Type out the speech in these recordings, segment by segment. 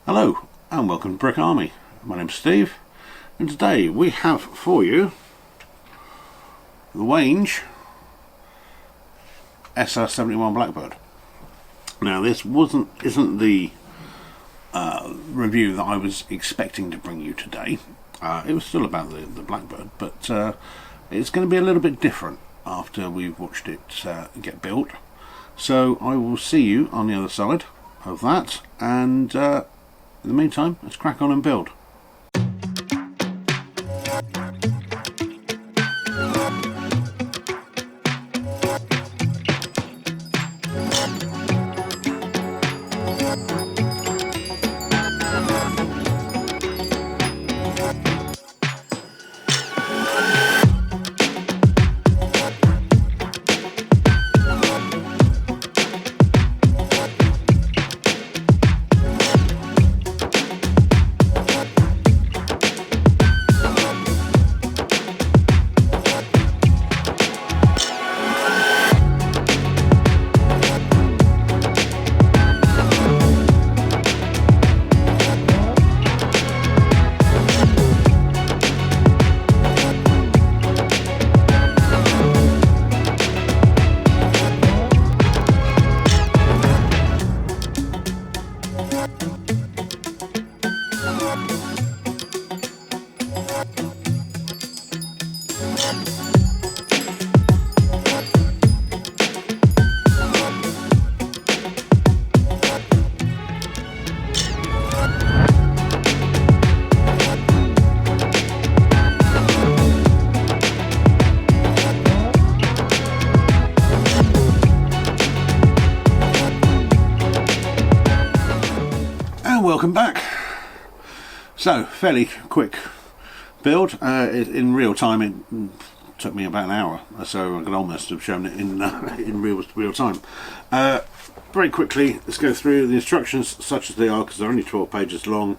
Hello and welcome to Brick Army. My name's Steve and today we have for you the Wange SR71 Blackbird. Now this isn't the review that I was expecting to bring you today. It was still about the Blackbird, but it's going to be a little bit different after we've watched it get built. So I will see you on the other side of that, and in the meantime, let's crack on and build. Welcome back. So, fairly quick build. In real time it took me about an hour, so I could almost have shown it in real time. Very quickly, let's go through the instructions such as they are, because they're only 12 pages long.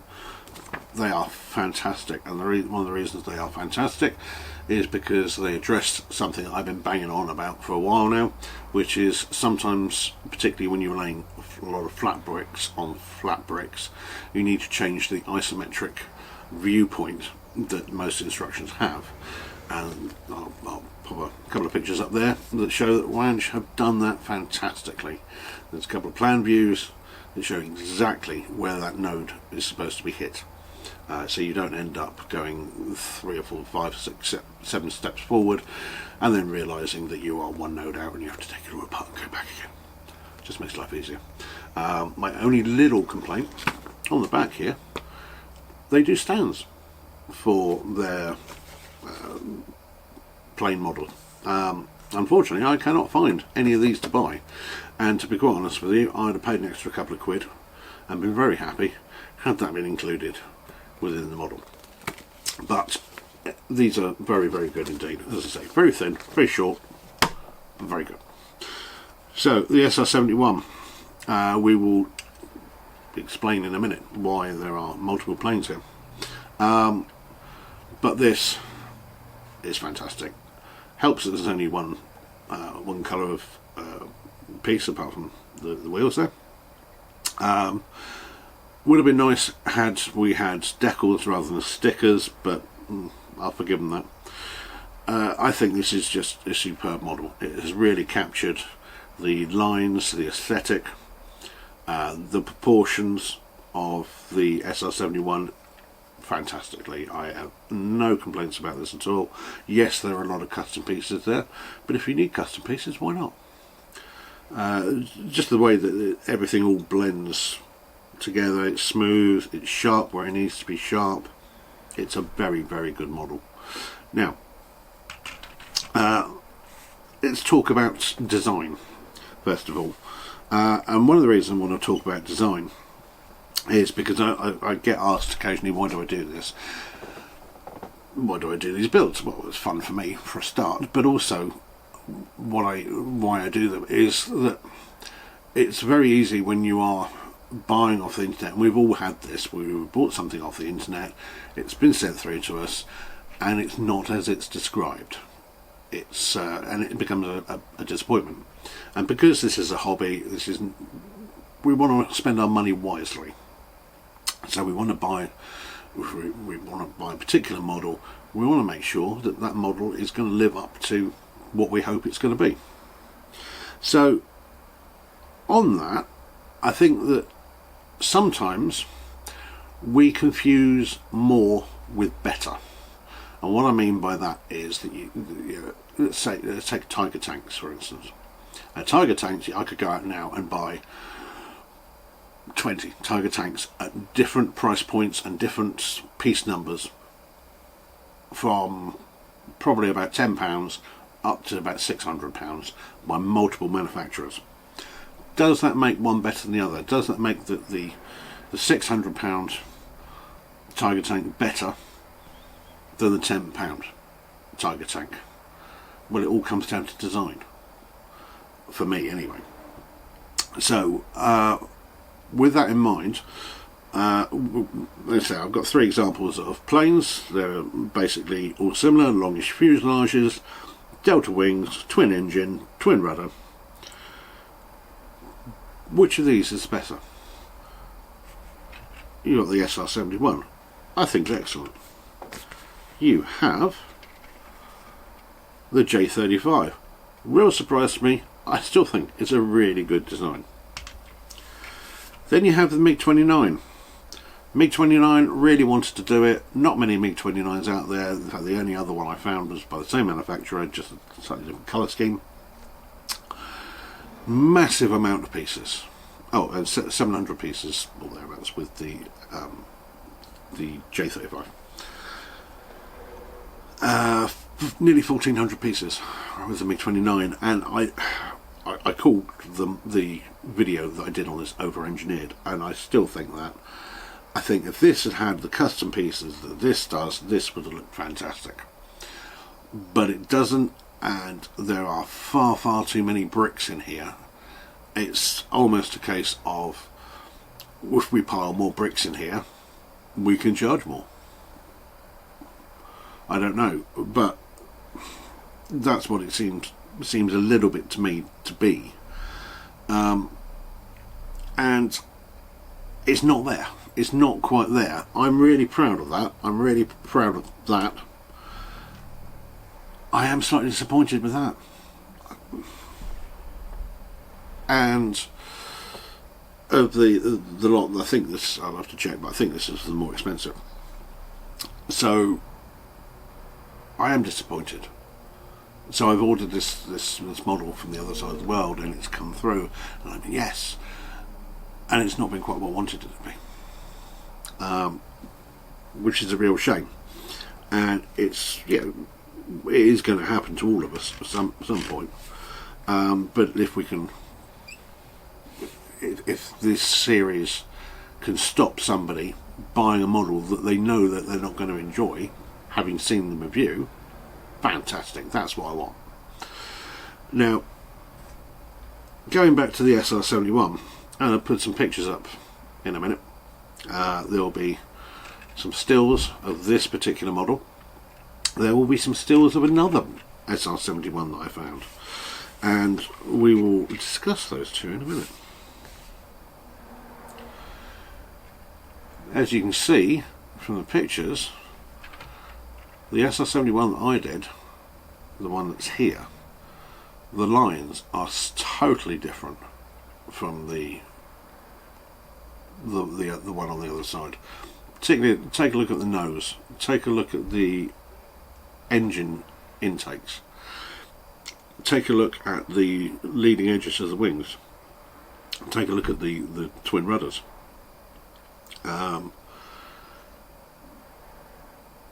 They are fantastic, and one of the reasons they are fantastic is because they address something that I've been banging on about for a while now, which is sometimes, particularly when you're laying a lot of flat bricks on flat bricks, you need to change the isometric viewpoint that most instructions have. And I'll pop a couple of pictures up there that show that Wange have done that fantastically. There's a couple of plan views that show exactly where that node is supposed to be hit. So you don't end up going 3 or 4, 5, 6, 7 steps forward and then realising that you are one node out and you have to take it all apart and go back again. Just makes life easier. My only little complaint, on the back here, they do stands for their plain model. Unfortunately, I cannot find any of these to buy, and to be quite honest with you, I'd have paid an extra couple of quid and been very happy had that been included within the model. But these are very, very good indeed. As I say, very thin, very short, very good. So the SR71, we will explain in a minute why there are multiple planes here. But this is fantastic. Helps that there's only one colour of piece apart from the wheels there. Would have been nice had we had decals rather than stickers, but I'll forgive them that. I think this is just a superb model. It has really captured the lines, the aesthetic, the proportions of the SR71 fantastically. I have no complaints about this at all. Yes, there are a lot of custom pieces there, but if you need custom pieces, why not? Just the way that everything all blends together, it's smooth, it's sharp where it needs to be sharp. It's a very, very good model. Now, let's talk about design first of all. And one of the reasons I want to talk about design is because I get asked occasionally, why do I do this? Why do I do these builds? Well, it's fun for me for a start, but also why I do them is that it's very easy when you are buying off the internet, and we've all had this, we bought something off the internet, it's been sent through to us and it's not as it's described. It's and it becomes a disappointment. And because this is a hobby, we want to spend our money wisely. So we want to buy, if we want to buy a particular model, we want to make sure that that model is going to live up to what we hope it's going to be. So on that, I think that sometimes we confuse more with better. And what I mean by that is that let's take Tiger tanks for instance. Tiger tanks, I could go out now and buy 20 Tiger tanks at different price points and different piece numbers, from probably about £10 up to about £600 by multiple manufacturers. Does that make one better than the other? Does that make the £600 Tiger tank better than the £10 Tiger tank? Well, it all comes down to design, for me anyway. So with that in mind, let's say I've got 3 examples of planes. They're basically all similar: longish fuselages, delta wings, twin engine, twin rudder. Which of these is better? You got the SR71. I think it's excellent. You have the J35. Real surprise to me. I still think it's a really good design. Then you have the MiG29. MiG29 really wanted to do it. Not many MiG29s out there. In fact, the only other one I found was by the same manufacturer, just a slightly different colour scheme. Massive amount of pieces. Oh, and 700 pieces, or thereabouts, with the J35. Nearly 1,400 pieces with the MiG29, and I called them the video that I did on this over-engineered, and I still think that. I think if this had had the custom pieces that this does, this would have looked fantastic. But it doesn't, and there are far too many bricks in here. It's almost a case of, if we pile more bricks in here, we can charge more. I don't know, but that's what it seems a little bit to me to be. And it's not there. It's not quite there. I'm really proud of that. I'm really proud of that. I am slightly disappointed with that. And of the lot, I think this, I'll have to check, but I think this is the more expensive. So I am disappointed. So I've ordered this model from the other side of the world, and it's come through, and I'm yes, and it's not been quite what I wanted it to be, which is a real shame. And it's, you know, it is going to happen to all of us at some point. But if we can, if this series can stop somebody buying a model that they know that they're not going to enjoy, having seen the review, fantastic. That's what I want. Now, going back to the SR71, and I'll put some pictures up in a minute. There'll be some stills of this particular model. There will be some stills of another SR71 that I found, and we will discuss those two in a minute. As you can see from the pictures, the SR71 that I did, the one that's here, the lines are totally different from the one on the other side. Particularly, take a look at the nose, take a look at the engine intakes, take a look at the leading edges of the wings, take a look at the twin rudders.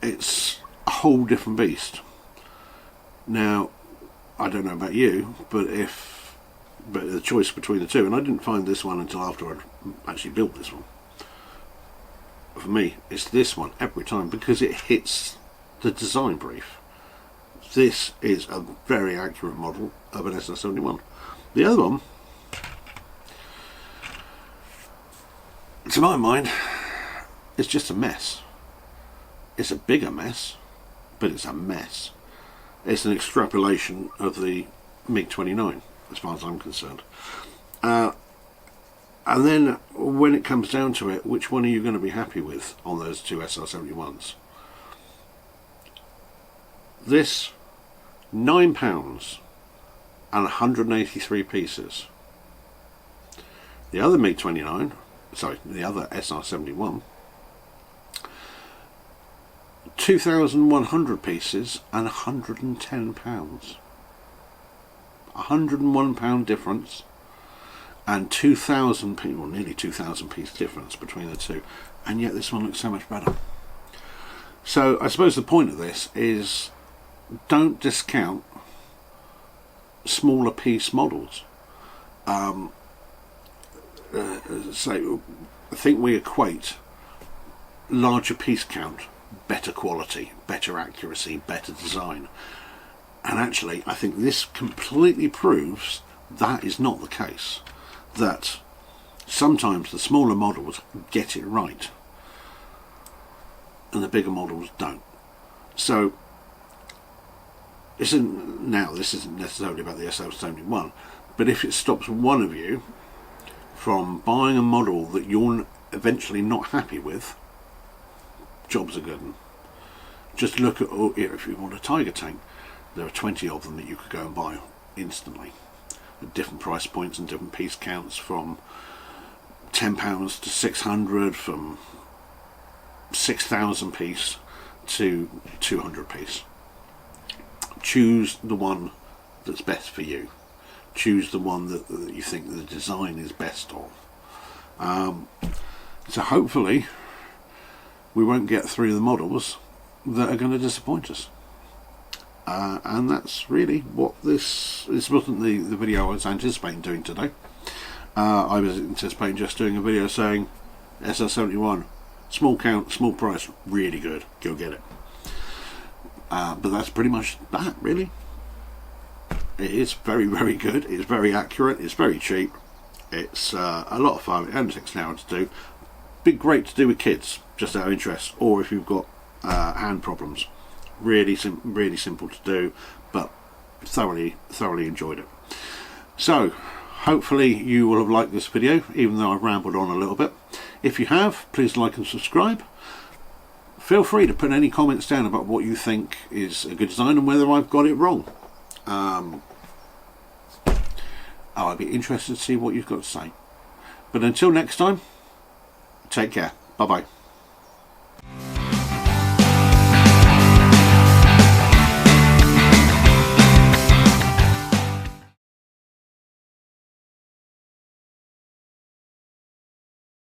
It's a whole different beast. Now, I don't know about you, but the choice between the two, and I didn't find this one until after I'd actually built this one. For me, it's this one every time, because it hits the design brief. This is a very accurate model of an SR71. The other one, to my mind, is just a mess. It's a bigger mess, but it's a mess. It's an extrapolation of the MiG29, as far as I'm concerned. And then when it comes down to it, which one are you going to be happy with on those two SR71s? This, £9 and 183 pieces. The other MiG29, sorry, the other SR71, 2,100 pieces and £110. £101 difference, and 2,000 people, nearly 2,000 piece difference between the two, and yet this one looks so much better. So I suppose the point of this is, don't discount smaller piece models. So I think we equate larger piece count, better quality, better accuracy, better design, and actually I think this completely proves that is not the case, that sometimes the smaller models get it right and the bigger models don't. So this isn't necessarily about the SR71, but if it stops one of you from buying a model that you're eventually not happy with, jobs are good. Just look at, if you want a Tiger tank, there are 20 of them that you could go and buy instantly at different price points and different piece counts, from £10 to 600, from 6,000 piece to 200 piece. Choose the one that's best for you. Choose the one that you think the design is best of. So hopefully we won't get through the models that are going to disappoint us. And that's really what this wasn't the video I was anticipating doing today. I was anticipating just doing a video saying SR71, small count, small price, really good, go get it. But that's pretty much that, really. It is very, very good, it's very accurate, it's very cheap, it's a lot of fun, it only takes an hour to do. Be great to do with kids, just out of interest, or if you've got hand problems. Really simple to do, but thoroughly enjoyed it. So hopefully you will have liked this video, even though I've rambled on a little bit. If you have, please like and subscribe. Feel free to put any comments down about what you think is a good design and whether I've got it wrong. I'd be interested to see what you've got to say. But until next time, take care. Bye bye.